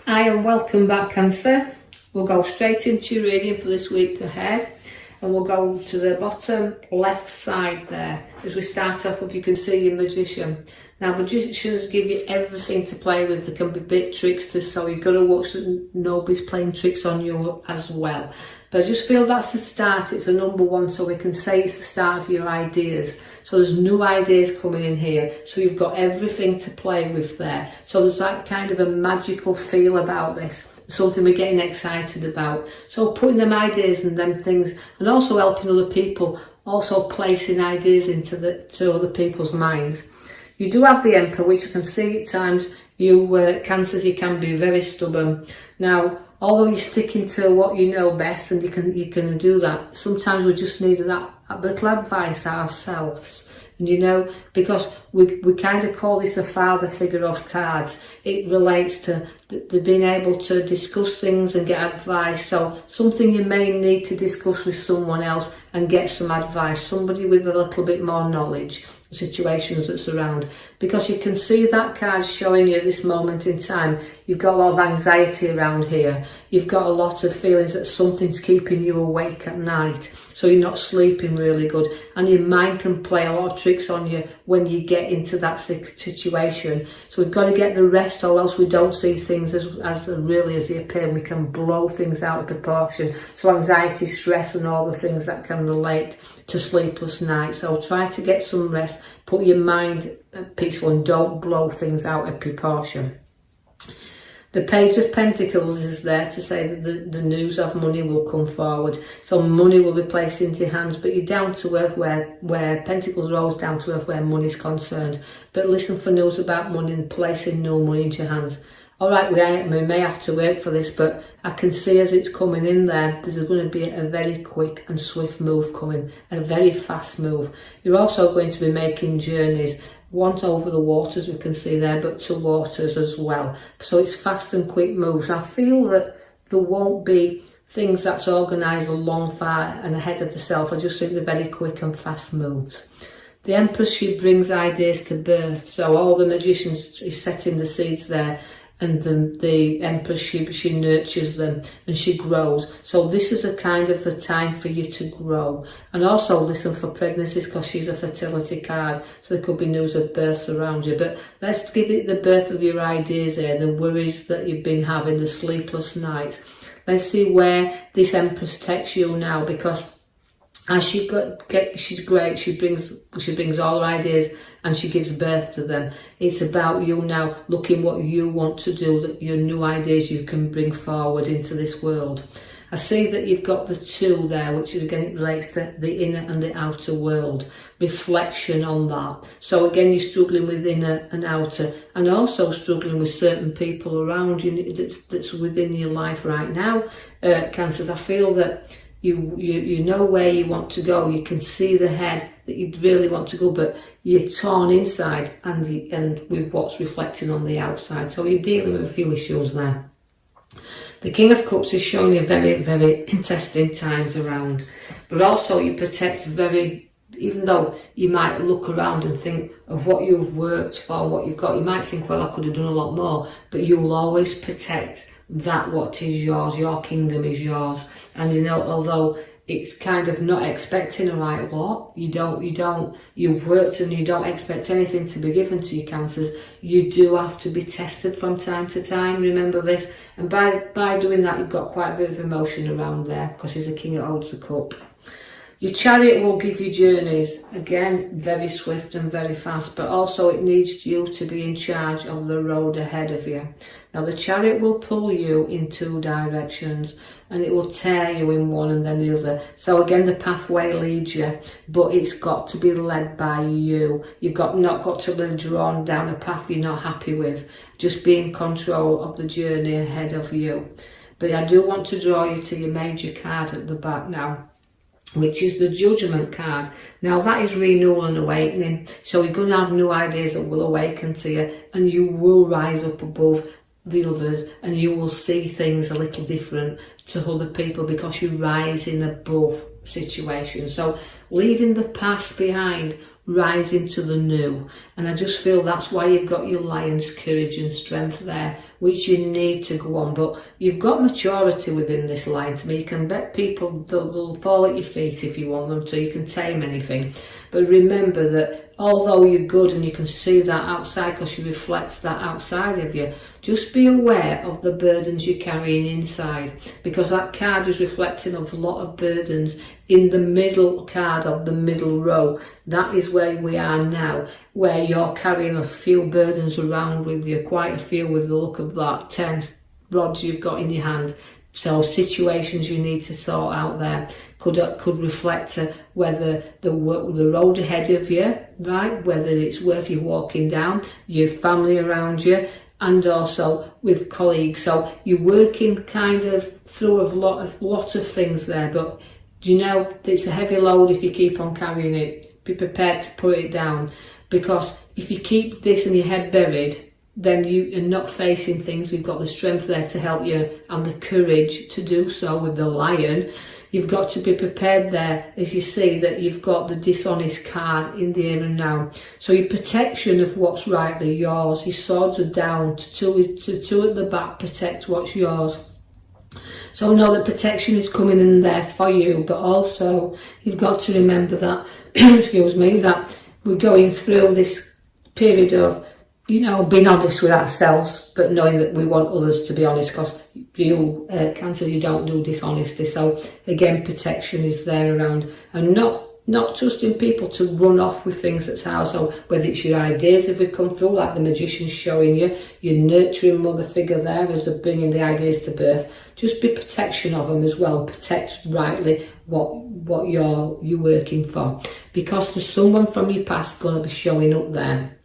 Hi and welcome back, Cancer. We'll go straight into your reading for this week ahead, and we'll go to the bottom left side there. As we start off with, you can see your magician. Now, magicians give you everything to play with. There can be bit tricksters, so you've got to watch that nobody's playing tricks on you as well. But I just feel that's the start. It's the number one, so we can say it's the start of your ideas. So there's new ideas coming in here. So you've got everything to play with there. So there's that kind of a magical feel about this. Something we're getting excited about. So putting them ideas and them things, and also helping other people, also placing ideas to other people's minds. You do have the Emperor, which I can see at times you Cancers, you can be very stubborn. Now, although you're sticking to what you know best, and you can do that, sometimes we just need that little advice ourselves. And because we kind of call this the father figure of cards. It relates to the being able to discuss things and get advice. So something you may need to discuss with someone else and get some advice, somebody with a little bit more knowledge, situations that surround. Because you can see that card showing you at this moment in time, you've got a lot of anxiety around here. You've got a lot of feelings that something's keeping you awake at night. So you're not sleeping really good, and your mind can play a lot of tricks on you when you get into that situation. So we've got to get the rest, or else we don't see things as they appear, and we can blow things out of proportion. So anxiety, stress, and all the things that can relate to sleepless nights. So try to get some rest, put your mind peaceful, and don't blow things out of proportion. The Page of Pentacles is there to say that the news of money will come forward. So money will be placed into your hands, but you're down to earth where Pentacles are always down to earth where money is concerned. But listen for news about money and placing no money into your hands. All right, we may have to work for this, but I can see as it's coming in there's going to be a very quick and swift move coming, a very fast move. You're also going to be making journeys. One over the waters, we can see there, but to waters as well. So it's fast and quick moves. I feel that there won't be things that's organised along far and ahead of yourself. I just think they're very quick and fast moves. The Empress, she brings ideas to birth. So all the magicians is setting the seeds there. And then the Empress, she nurtures them and she grows. So this is a kind of the time for you to grow. And also listen for pregnancies, because she's a fertility card. So there could be news of births around you. But let's give it the birth of your ideas here, the worries that you've been having, the sleepless nights. Let's see where this Empress takes you now, because as she's great, she brings all her ideas and she gives birth to them. It's about you now looking what you want to do, that your new ideas you can bring forward into this world. I see that you've got the two there, which again relates to the inner and the outer world. Reflection on that. So again, you're struggling with inner and outer, and also struggling with certain people around you that's within your life right now. Cancers, I feel that you know where you want to go. You can see the head that you really want to go, but you're torn inside and with what's reflecting on the outside. So you're dealing with a few issues there. The King of Cups is showing you very, very testing times around, but also you protect even though you might look around and think of what you've worked for, what you've got, you might think, well, I could have done a lot more, but you will always protect that what is yours. Your kingdom is yours. And although it's kind of not expecting a right lot, you've worked and you don't expect anything to be given to you, Cancers. You do have to be tested from time to time, remember this. And by doing that, you've got quite a bit of emotion around there, because he's the king that holds the cup. Your Chariot will give you journeys, again, very swift and very fast, but also it needs you to be in charge of the road ahead of you. Now, the Chariot will pull you in two directions, and it will tear you in one and then the other. So again, the pathway leads you, but it's got to be led by you. You've not got to be drawn down a path you're not happy with. Just be in control of the journey ahead of you. But I do want to draw you to your major card at the back now, which is the Judgment card. Now that is renewal and awakening. So you're going to have new ideas that will awaken to you, and you will rise up above the others, and you will see things a little different to other people, because you're rising above situation. So leaving the past behind, rising to the new. And I just feel that's why you've got your lion's courage and strength there, which you need to go on. But you've got maturity within this lion to me. You can bet people they'll fall at your feet if you want them to. You can tame anything. But remember that although you're good and you can see that outside because you reflect that outside of you, just be aware of the burdens you're carrying inside, because that card is reflecting of a lot of burdens in the middle card of the middle row. That is where we are now, where you're carrying a few burdens around with you, quite a few with the look of that 10 rods you've got in your hand. So situations you need to sort out there could reflect whether the road ahead of you, right, whether it's worth you walking down, your family around you, and also with colleagues. So you're working kind of through a lot of things there, but you know it's a heavy load if you keep on carrying it. Be prepared to put it down, because if you keep this in your head buried, then you are not facing things. We've got the strength there to help you and the courage to do so with the lion. You've got to be prepared there, as you see that you've got the dishonest card in the here and now. So your protection of what's rightly yours, your swords are down, to two at the back, protect what's yours. So know that protection is coming in there for you, but also you've got to remember that, excuse me, that we're going through this period of, you know, being honest with ourselves, but knowing that we want others to be honest, because you, Cancers, you don't do dishonesty. So again, protection is there around, and not trusting people to run off with things that's ours. So whether it's your ideas if we come through, like the magician's showing you, your nurturing mother figure there as they're bringing the ideas to birth, just be protection of them as well. Protect rightly what you're working for, because there's someone from your past going to be showing up there.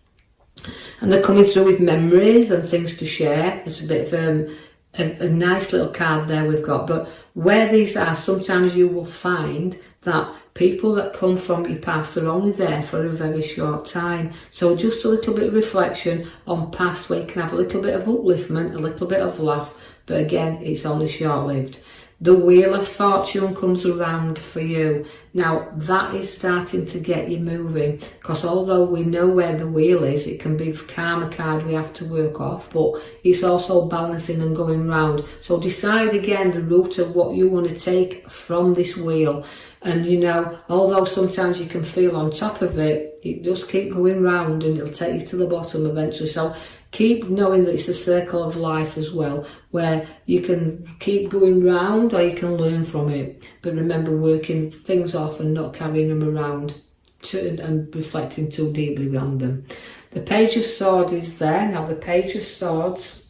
And they're coming through with memories and things to share. It's a bit of a nice little card there we've got. But where these are, sometimes you will find that people that come from your past are only there for a very short time. So just a little bit of reflection on past, where you can have a little bit of upliftment, a little bit of laugh. But again, it's only short-lived. The Wheel of Fortune comes around for you. Now, that is starting to get you moving, because although we know where the wheel is, it can be karma card we have to work off, but it's also balancing and going round. So decide again the route of what you want to take from this wheel. And you know, although sometimes you can feel on top of it, it does keep going round and it'll take you to the bottom eventually. So keep knowing that it's a circle of life as well, where you can keep going round or you can learn from it. But remember, working things off and not carrying them around and reflecting too deeply on them. The Page of Swords is there. Now the Page of Swords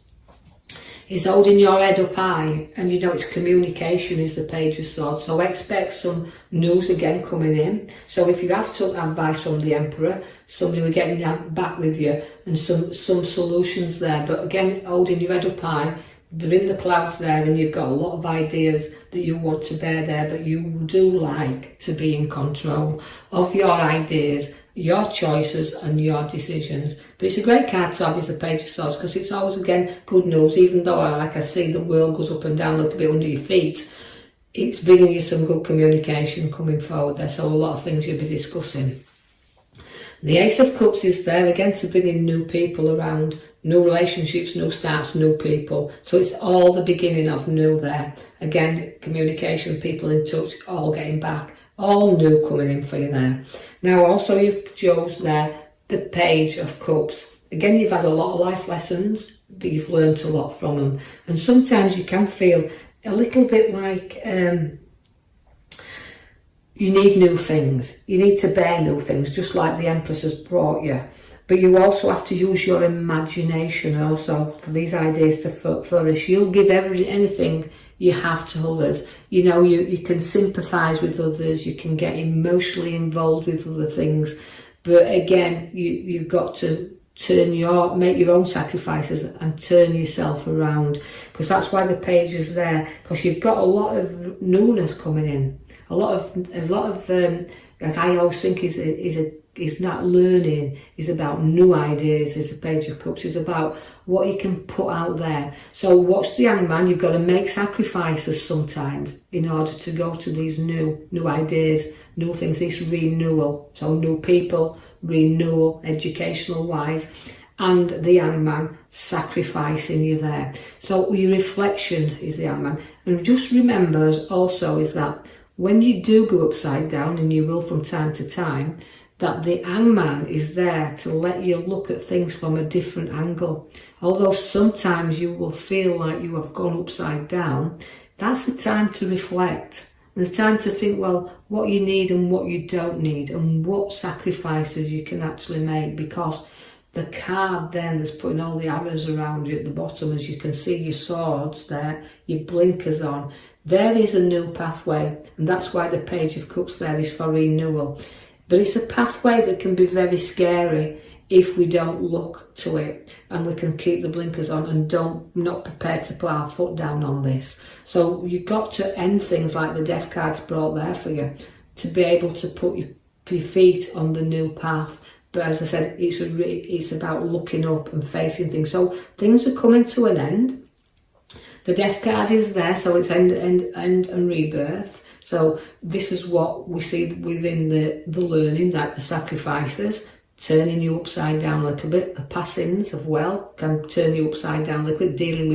is holding your head up high, and you know it's communication is the Page of Swords. So expect some news again coming in. So if you have to advice from the Emperor, somebody will get back with you, and some solutions there. But again, holding your head up high, they're in the clouds there, and you've got a lot of ideas that you want to bear there, but you do like to be in control of your ideas, your choices and your decisions. But it's a great card to have as a Page of Swords, because it's always, again, good news. Even though, like I see, the world goes up and down a little bit under your feet, it's bringing you some good communication coming forward there. So a lot of things you'll be discussing. The Ace of Cups is there again to bring in new people around, new relationships, new starts, new people. So it's all the beginning of new there. Again, communication, people in touch, all getting back, all new coming in for you there. Now also you chose there the Page of Cups. Again, you've had a lot of life lessons, but you've learned a lot from them. And sometimes you can feel a little bit like you need new things. You need to bear new things, just like the Empress has brought you. But you also have to use your imagination also for these ideas to flourish. You'll give anything you have to others. You know, you can sympathise with others, you can get emotionally involved with other things. But again, you've got to make your own sacrifices and turn yourself around, because that's why the Page is there, because you've got a lot of newness coming in, a lot of like I always think is a is that learning, is about new ideas, is the Page of Cups, is about what you can put out there. So watch the Hangman, you've got to make sacrifices sometimes in order to go to these new ideas, new things, this renewal. So new people, renewal, educational wise, and the Hangman sacrificing you there. So your reflection is the Hangman. And just remember also is that when you do go upside down, and you will from time to time, that the Hangman is there to let you look at things from a different angle. Although sometimes you will feel like you have gone upside down, that's the time to reflect. And the time to think, well, what you need and what you don't need, and what sacrifices you can actually make, because the card then that's putting all the arrows around you at the bottom, as you can see your swords there, your blinkers on, there is a new pathway, and that's why the Page of Cups there is for renewal. But it's a pathway that can be very scary if we don't look to it, and we can keep the blinkers on and not prepared to put our foot down on this. So you've got to end things like the Death card's brought there for you, to be able to put your feet on the new path. But as I said, it's about looking up and facing things. So things are coming to an end. The Death card is there, so it's end and rebirth. So this is what we see within the learning, like the sacrifices, turning you upside down a little bit. The passings of well can turn you upside down a little bit, dealing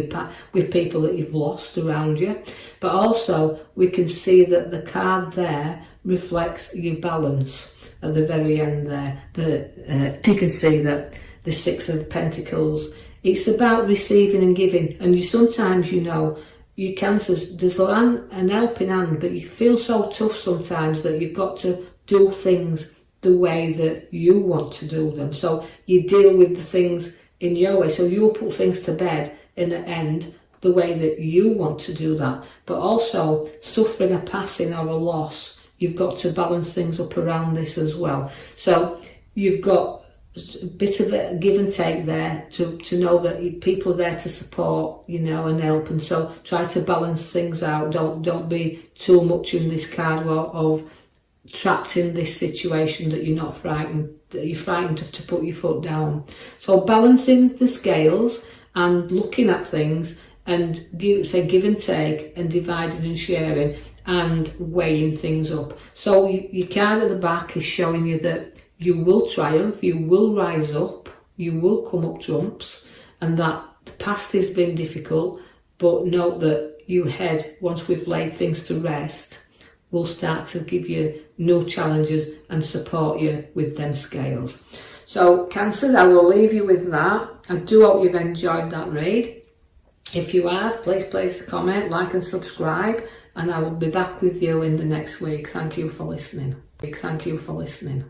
with people that you've lost around you. But also we can see that the card there reflects your balance. At the very end there, you can see that the Six of Pentacles, it's about receiving and giving. And sometimes, you cancers, there's an helping hand, but you feel so tough sometimes that you've got to do things the way that you want to do them. So you deal with the things in your way. So you'll put things to bed in the end the way that you want to do that. But also suffering a passing or a loss, you've got to balance things up around this as well. So you've got a bit of a give and take there to know that people are there to support, and help. And so try to balance things out. Don't be too much in this card of trapped in this situation that you're not frightened, that you're frightened to put your foot down. So balancing the scales and looking at things and give and take and dividing and sharing and weighing things up. So your card at the back is showing you that you will triumph, you will rise up, you will come up trumps, and that the past has been difficult, but note that you head, once we've laid things to rest, will start to give you new challenges and support you with them scales. So Cancer, I will leave you with that. I do hope you've enjoyed that read. If you have, please place a comment, like and subscribe, and I will be back with you in the next week. Thank you for listening. Thank you for listening.